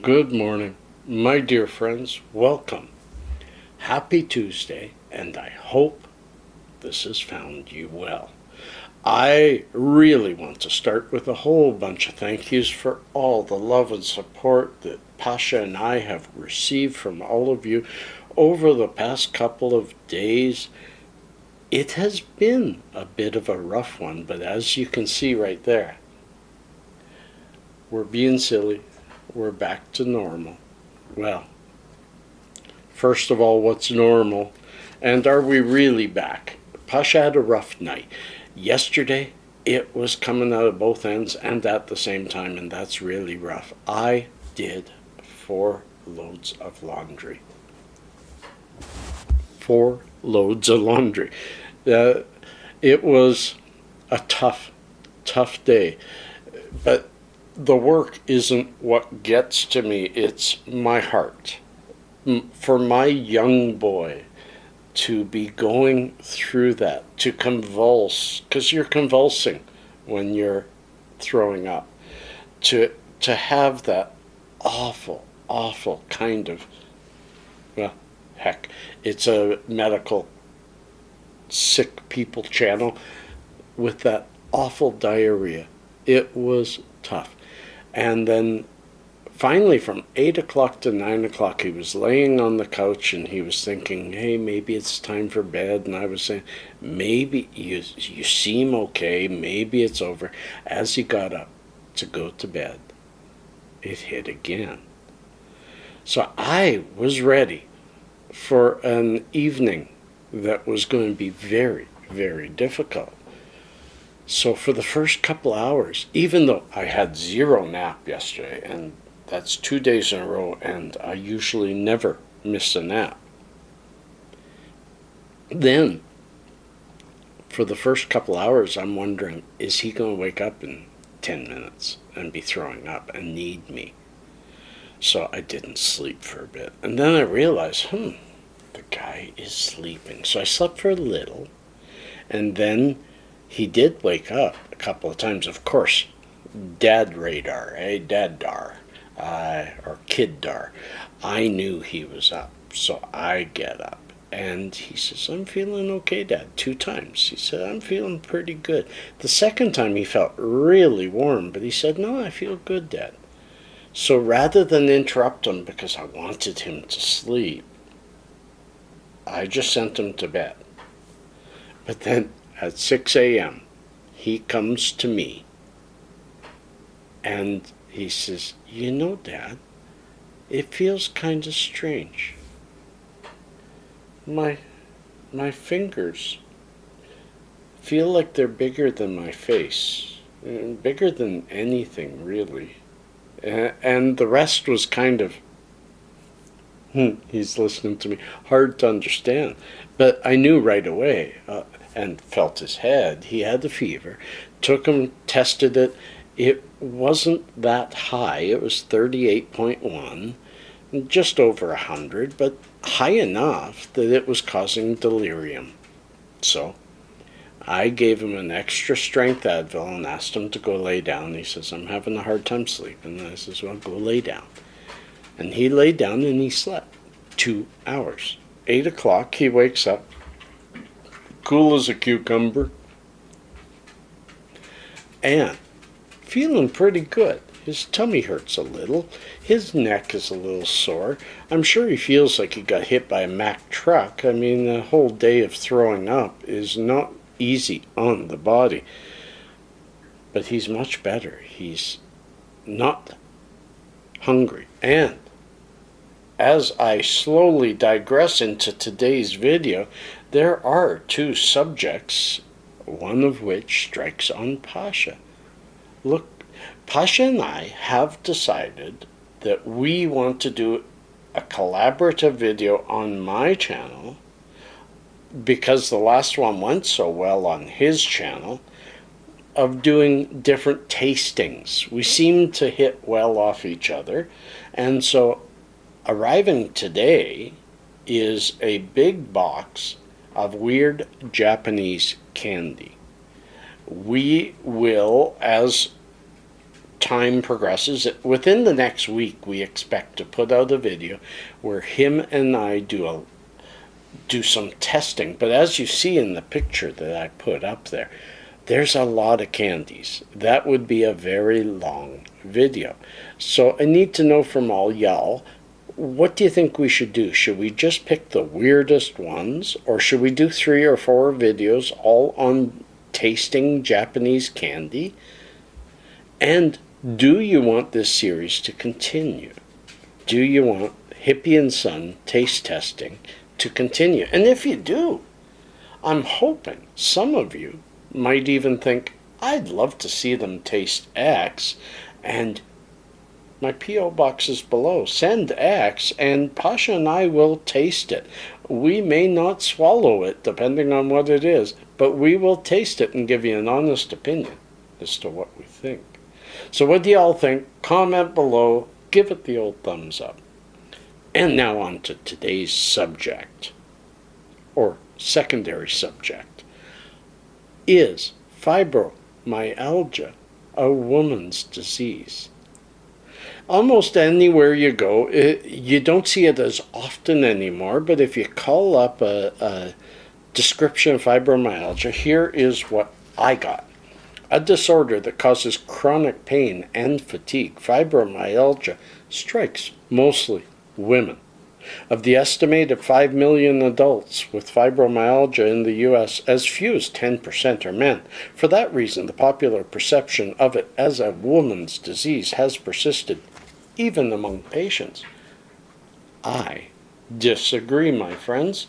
Good morning, my dear friends. Welcome. Happy Tuesday, and I hope this has found you well. I really want to start with a whole bunch of thank yous for all the love and support that Pasha and I have received from all of you over the past couple of days. It has been a bit of a rough one, but as you can see right there, we're being silly. We're back to normal. Well, first of all, what's normal? And are we really back? Pasha had a rough night. Yesterday, it was coming out of both ends and at the same time, and that's really rough. I did 4 loads of laundry. 4 loads of laundry. It was a tough day. But the work isn't what gets to me, it's my heart. For my young boy to be going through that, to convulse, because you're convulsing when you're throwing up, to have that awful kind of, well, heck, it's a medical sick people channel with that awful diarrhea. It was tough. And then finally from 8 o'clock to 9 o'clock, he was laying on the couch and he was thinking, hey, maybe it's time for bed. And I was saying, maybe you seem okay, maybe it's over. As he got up to go to bed, it hit again. So I was ready for an evening that was going to be very, very difficult. So for the first couple hours, even though I had 0 nap yesterday, and that's 2 days in a row, and I usually never miss a nap, then for the first couple hours, I'm wondering, is he going to wake up in 10 minutes and be throwing up and need me? So I didn't sleep for a bit. And then I realized, the guy is sleeping. So I slept for a little, and then he did wake up a couple of times, of course. Dad radar, daddar, or kiddar. I knew he was up, so I get up. And he says, I'm feeling okay, Dad. 2 times. He said, I'm feeling pretty good. The second time he felt really warm, but he said, no, I feel good, Dad. So rather than interrupt him because I wanted him to sleep, I just sent him to bed. But then at 6 a.m., he comes to me and he says, you know, Dad, it feels kind of strange. My fingers feel like they're bigger than my face, bigger than anything, really. And the rest was kind of, he's listening to me, hard to understand. But I knew right away, and felt his head. He had the fever. Took him, tested it. It wasn't that high. It was 38.1, just over 100, but high enough that it was causing delirium. So I gave him an extra strength Advil and asked him to go lay down. He says, I'm having a hard time sleeping. And I says, well, go lay down. And he laid down and he slept 2 hours. 8 o'clock, he wakes up, cool as a cucumber, and feeling pretty good. His tummy hurts a little. His neck is a little sore. I'm sure he feels like he got hit by a Mack truck. I mean, the whole day of throwing up is not easy on the body. But he's much better. He's not hungry. And as I slowly digress into today's video, there are 2 subjects, one of which strikes on Pasha. Look, Pasha and I have decided that we want to do a collaborative video on my channel because the last one went so well on his channel, of doing different tastings. We seem to hit well off each other, and so arriving today is a big box of weird Japanese candy. We will, as time progresses, within the next week, we expect to put out a video where him and I do some testing. But as you see in the picture that I put up there, there's a lot of candies. That would be a very long video. So I need to know from all y'all, what do you think we should do? Should we just pick the weirdest ones, or should we do 3 or 4 videos all on tasting Japanese candy? And do you want this series to continue? Do you want Hippie and Son taste testing to continue? And if you do, I'm hoping some of you might even think, I'd love to see them taste X, and my P.O. box is below. Send X, and Pasha and I will taste it. We may not swallow it, depending on what it is, but we will taste it and give you an honest opinion as to what we think. So what do y'all think? Comment below. Give it the old thumbs up. And now on to today's subject, or secondary subject. Is fibromyalgia a woman's disease? Almost anywhere you go, you don't see it as often anymore, but if you call up a description of fibromyalgia, here is what I got. A disorder that causes chronic pain and fatigue. Fibromyalgia strikes mostly women. Of the estimated 5 million adults with fibromyalgia in the U.S., as few as 10% are men. For that reason, the popular perception of it as a woman's disease has persisted, even among patients. I disagree, my friends.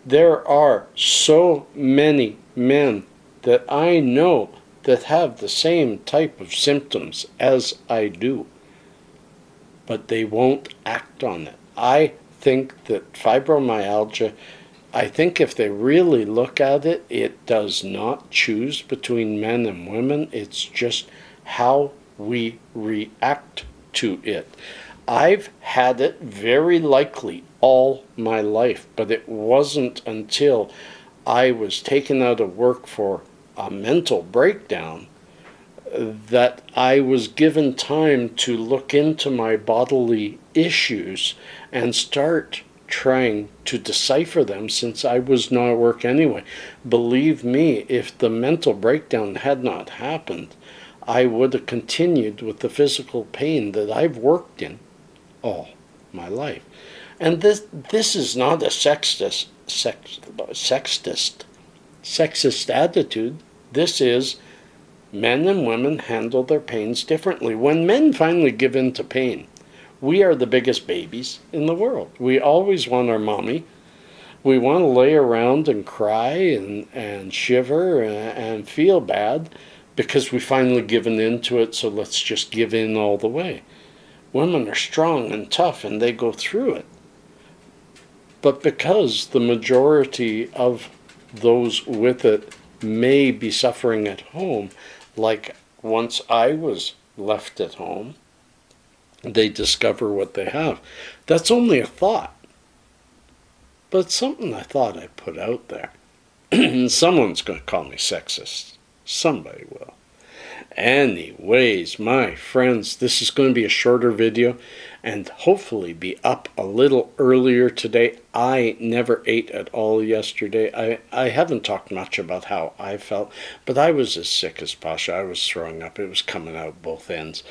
There are so many men that I know that have the same type of symptoms as I do, but they won't act on it. I think that fibromyalgia, I think if they really look at it, it does not choose between men and women. It's just how we react to it. I've had it very likely all my life, but it wasn't until I was taken out of work for a mental breakdown that I was given time to look into my bodily issues and start trying to decipher them, since I was not at work anyway. Believe me, if the mental breakdown had not happened, I would have continued with the physical pain that I've worked in all my life. And this is not a sexist attitude. This is men and women handle their pains differently. When men finally give in to pain, we are the biggest babies in the world. We always want our mommy. We want to lay around and cry and shiver and feel bad because we finally given into it, so let's just give in all the way. Women are strong and tough, and they go through it. But because the majority of those with it may be suffering at home, like once I was left at home, they discover what they have. That's only a thought, but it's something I thought I'd put out there. Someone's going to call me sexist. Somebody will. Anyways, my friends, this is going to be a shorter video and hopefully be up a little earlier today. I never ate at all yesterday. I haven't talked much about how I felt, but I was as sick as Pasha. I was throwing up. It was coming out both ends.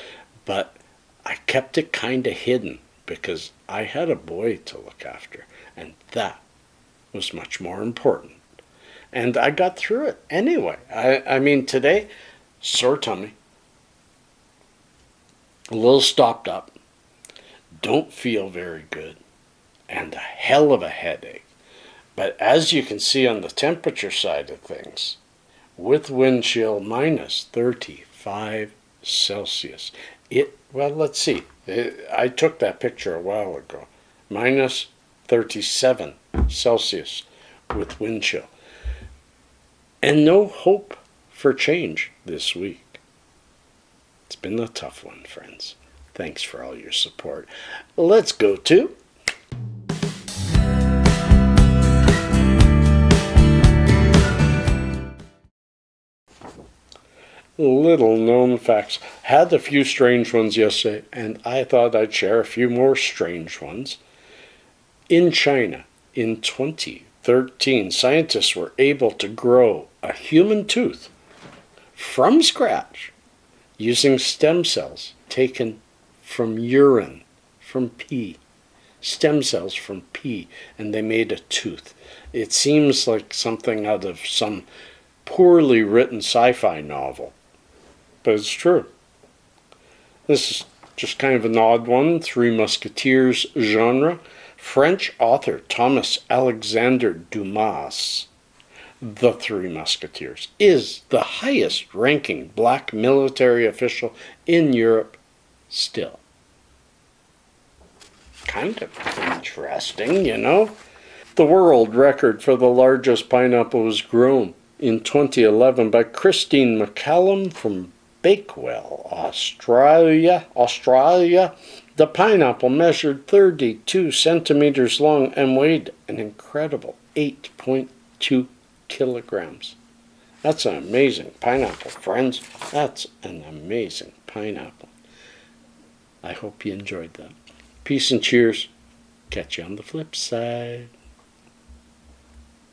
But I kept it kind of hidden because I had a boy to look after, and that was much more important. And I got through it anyway. I mean, today, sore tummy, a little stopped up, don't feel very good, and a hell of a headache. But as you can see on the temperature side of things, with wind chill minus 35 Celsius, well, let's see. I took that picture a while ago. Minus 37 Celsius with wind chill. And no hope for change this week. It's been a tough one, friends. Thanks for all your support. Let's go to little known facts. Had a few strange ones yesterday, and I thought I'd share a few more strange ones. In China, in 2013, scientists were able to grow a human tooth from scratch using stem cells taken from urine, from pee. Stem cells from pee, and they made a tooth. It seems like something out of some poorly written sci-fi novel, but it's true. This is just kind of an odd one, Three Musketeers genre. French author Thomas Alexander Dumas' The Three Musketeers is the highest ranking black military official in Europe still. Kind of interesting, you know. The world record for the largest pineapple was grown in 2011 by Christine McCallum from Bakewell, Australia. The pineapple measured 32 centimeters long and weighed an incredible 8.2 kilograms. That's an amazing pineapple, friends. That's an amazing pineapple. I hope you enjoyed that. Peace and cheers. Catch you on the flip side.